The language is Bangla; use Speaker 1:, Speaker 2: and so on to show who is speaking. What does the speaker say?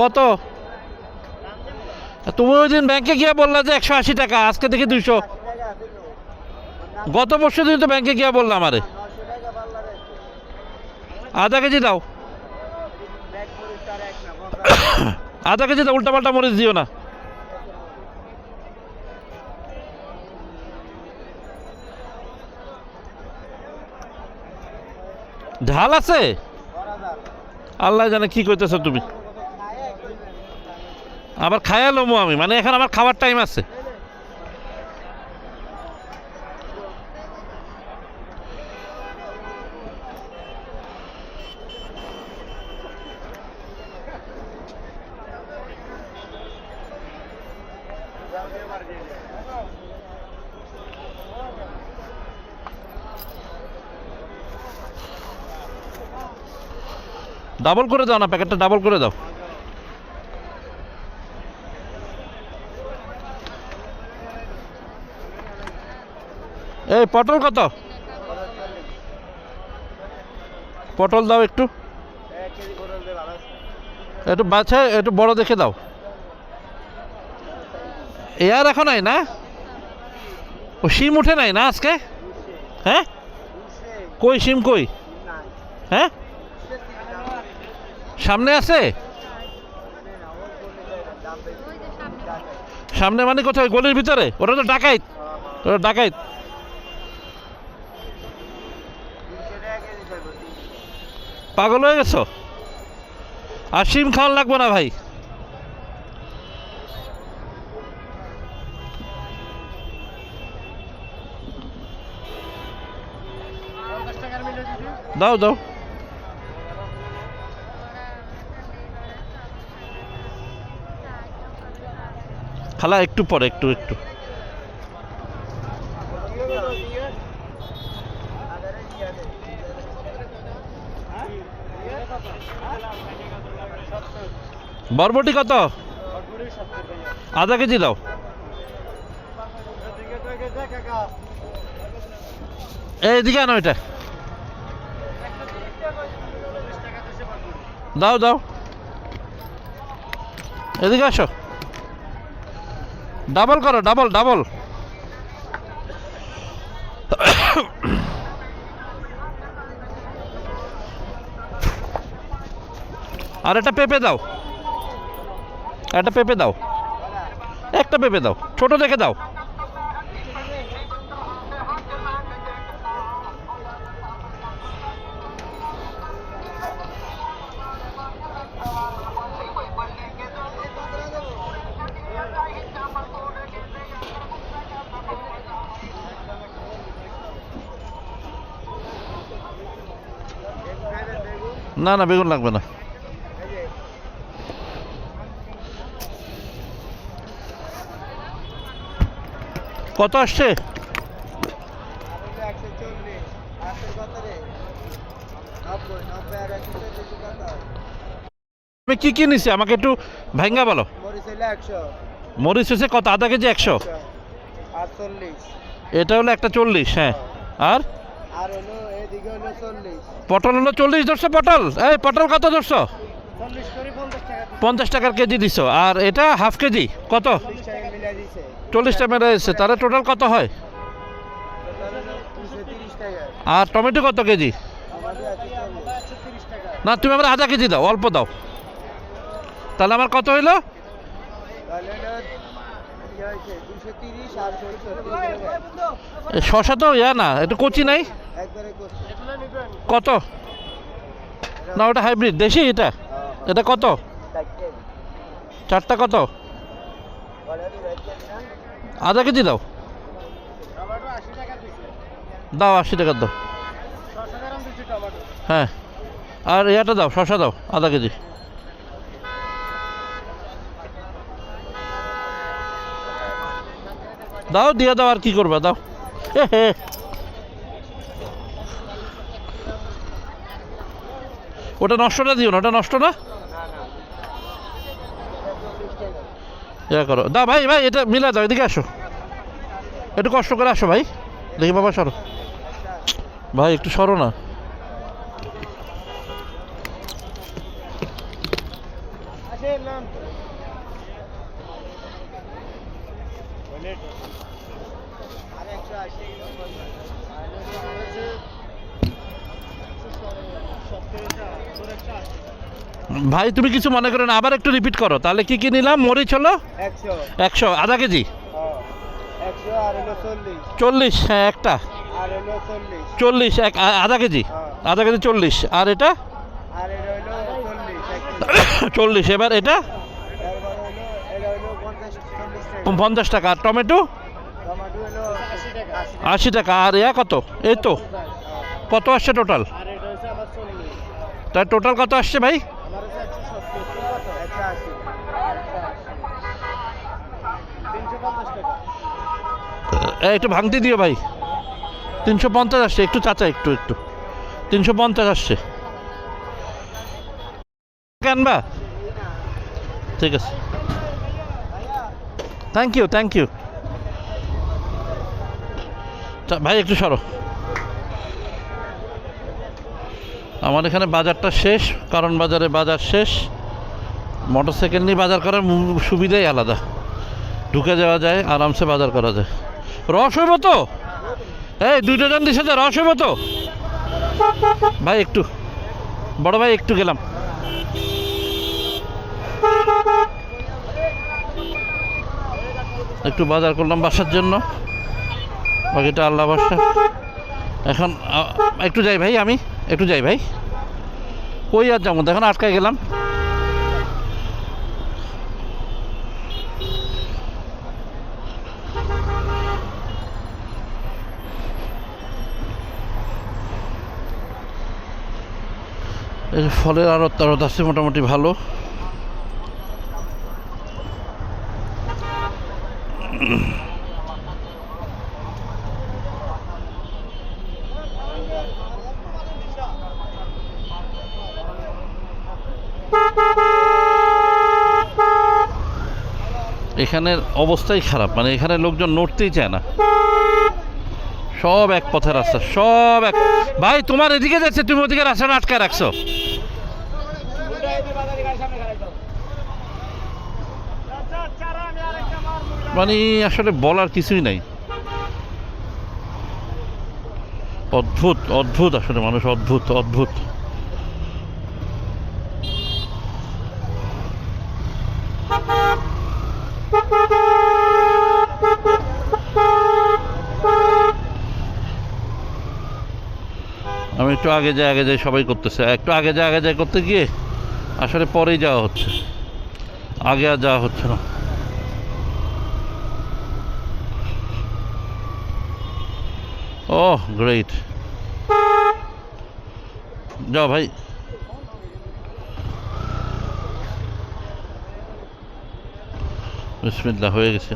Speaker 1: কত? তুমি ওই দিন ব্যাংকে গিয়ে বললা যে 180 টাকা, আজকে দেখি 200। গত বছর দিন তো ব্যাংকে গিয়ে বললাম। আরে আধা কেজি দাও, আধা কেজি দাও, উল্টা পাল্টা মরিচ দিও না। ঝাল আছে? আল্লাহ জানে কি কইতেছ তুমি। আবার খায়া লমু আমি, মানে এখন আমার খাবার টাইম আছে। ডাবল করে দাও না, প্যাকেটটা ডাবল করে দাও। এই পটল কত? পটল দাও একটু, একটু বাছা, একটু বড় দেখে দাও। এয়ার এখন নাই না? ও শিম উঠে নাই না আজকে? হ্যাঁ কই শিম কই? হ্যাঁ সামনে আছে? সামনে মানে কোথায়? গলির ভিতরে? ওটা তো ডাকাইত, ওটা ডাকাইত। পাগল হয়ে গেছো? আর শিম খাওয়ান লাগবে না ভাই। দাও দাও। খালা একটু পরে, একটু একটু। বরবটি কত? আধা কেজি দাও। এইদিকে আনো এটা। দাও দাও, এদিকে আসো। ডাবল করো, ডাবল ডাবল। আর একটা পেঁপে দাও, একটা পেঁপে দাও, একটা পেঁপে দাও, ছোট দেখে দাও। না না বেগুন লাগবে না। কত আসছে? আমি কি কি নিছি আমাকে একটু ভাঙ্গা বলো। মরিচ হচ্ছে কত? আধা কেজি 100। এটা হলো একটা 40। হ্যাঁ আর পটল হলো 40 ধরছো। পটল এই পটল কত ধরছো? 50 টাকার কেজি দিছো। আর এটা হাফ কেজি কত? 40 টাকা দিচ্ছে। তাহলে টোটাল কত হয়? আর টমেটো কত কেজি? না তুমি আমার আধা কেজি দাও, অল্প দাও। তাহলে আমার কত হইলো? শশা তো ইয়া না, একটু কচি নাই? কত? না ওটা হাইব্রিড দেশি। এটা এটা কত? 4টা কত? আধা কেজি দাও। দাও 80 টাকা দাও। হ্যাঁ আর ইয়াটা দাও, শশা দাও আধা কেজি। দাও দিয়ে দাও, আর কি করবা দাও। ওটা নষ্টটা দিও না, ওটা নষ্ট না। ইয়া করো, দাও ভাই ভাই, এটা মিলা দাও। এদিকে আসো, একটু কষ্ট করে আসো ভাই। দেখি বাবা সরো ভাই, একটু সরো না। ভাই তুমি কিছু মনে করো না, আবার একটু রিপিট করো। তাহলে কি কি নিলাম? মরিচ হলো 100, আধা কেজি 40, হ্যাঁ একটা 40, আধা কেজি, আধা কেজি 40, আর এটা 40। এবার এটা 50 টাকা। আর টমেটো 80 টাকা। আর কত? এই তো কত আসছে টোটাল? তাই টোটাল কত আসছে ভাই? একটু ভাঙতে দিও ভাই। 350 আসছে। একটু চাচা একটু 350 আসছে। আনবা? ঠিক আছে, থ্যাংক ইউ ভাই। একটু সরো। আমার এখানে বাজারটা শেষ, কারণ বাজারে বাজার শেষ। মোটরসাইকেল নিয়ে বাজার করার সুবিধাই আলাদা। ঢুকে যাওয়া যায়, আরামসে বাজার করা যায়। রস হইব তো? এই 2 ডজন দিছে যে, রস হইব তো ভাই? একটু বড় ভাই একটু গেলাম। একটু বাজার করলাম বাসার জন্য, বাকিটা আল্লাহ ভরসা। এখন একটু যাই ভাই, আমি একটু যাই ভাই। কই আর যাবো? এখন আটকায় গেলাম। এই ফলের আড়ত আছে মোটামুটি ভালো। এখানের অবস্থাই খারাপ, মানে এখানে লোকজন নড়তেই চায় না। সব এক পথের রাস্তা, সব এক। ভাই তোমার এদিকে যাচ্ছে, তুমি ওদিকে রাস্তাটা আটকায় রাখছো। মানে আসলে বলার কিছুই নাই। অদ্ভুত আসলে মানুষ, অদ্ভুত। আমি একটু আগে যাই সবাই করতেছে। একটু আগে যাই করতে গিয়ে আসলে পরেই যাওয়া হচ্ছে, আগে আর যাওয়া হচ্ছে না। ওহ গ্রেট, যাও ভাই। বিসমিল্লাহ, হয়ে গেছে।